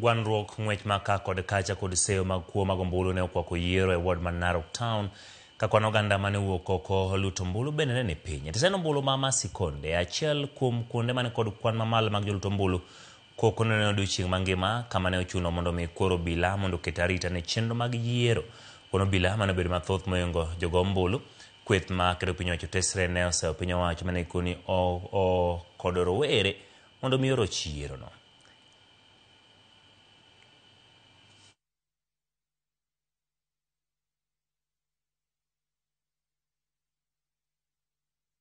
Gwanruok ng'wech maka kod kacha kod seyo mag kuo magombulu ne okwako yiero e ward man Narok Town kakwan oganda mane wuok oko luto mbulu bende ne piny. Teseno mbulu ma Masikonde achiel kuom kuonde mane kod kwan mamalo mag joluto mbulu koko ne odiochieng' mangima kama ne ochuno mondo mi kuoro obila mondo oket arita ne chenro mag yiero. Kono obila mane obedo mathoth moingo jogo mbulu kweth ma kedo piny owacho tesre ne oseyo piny owacho mane ikoni kod rowere mondo mi oroch yiero no.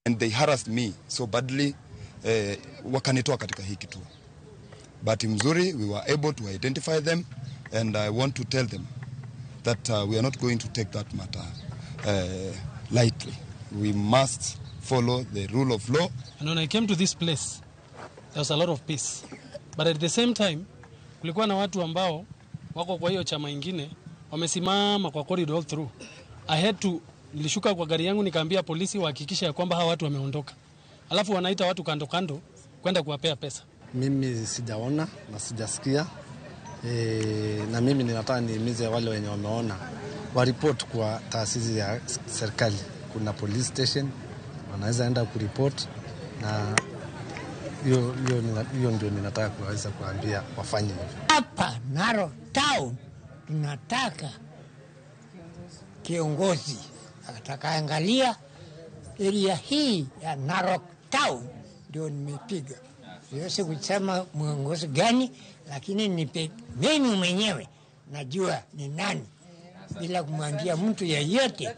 And they harassed me so badly, wakanitoa katika hii kituo. But mzuri, we were able to identify them, and I want to tell them that we are not going to take that matter lightly. We must follow the rule of law. And when I came to this place, there was a lot of peace. But at the same time, kulikuwa na watu ambao wako kwa hiyo chama ingine wamesimama kwa corridor all through. Nilishuka kwa gari yangu nikaambia polisi wahakikishe ya kwamba hawa watu wameondoka. Alafu wanaita watu kando kando kwenda kuwapea pesa. Mimi sijaona na sijasikia. Na mimi ninataka nihimize wale wenye wameona waripoti kwa taasisi ya serikali. Kuna police station wanaweza enda kuripoti, na hiyo ndio ninataka kuweza kuambia wafanye hivyo. Hapa Narok Town tunataka kiongozi atakaangalia area hii ya Narok Town. Ndio nimepiga. Siwezi kusema mwongozi gani, lakini mimi mwenyewe najua ni nani bila kumwambia mtu yeyote.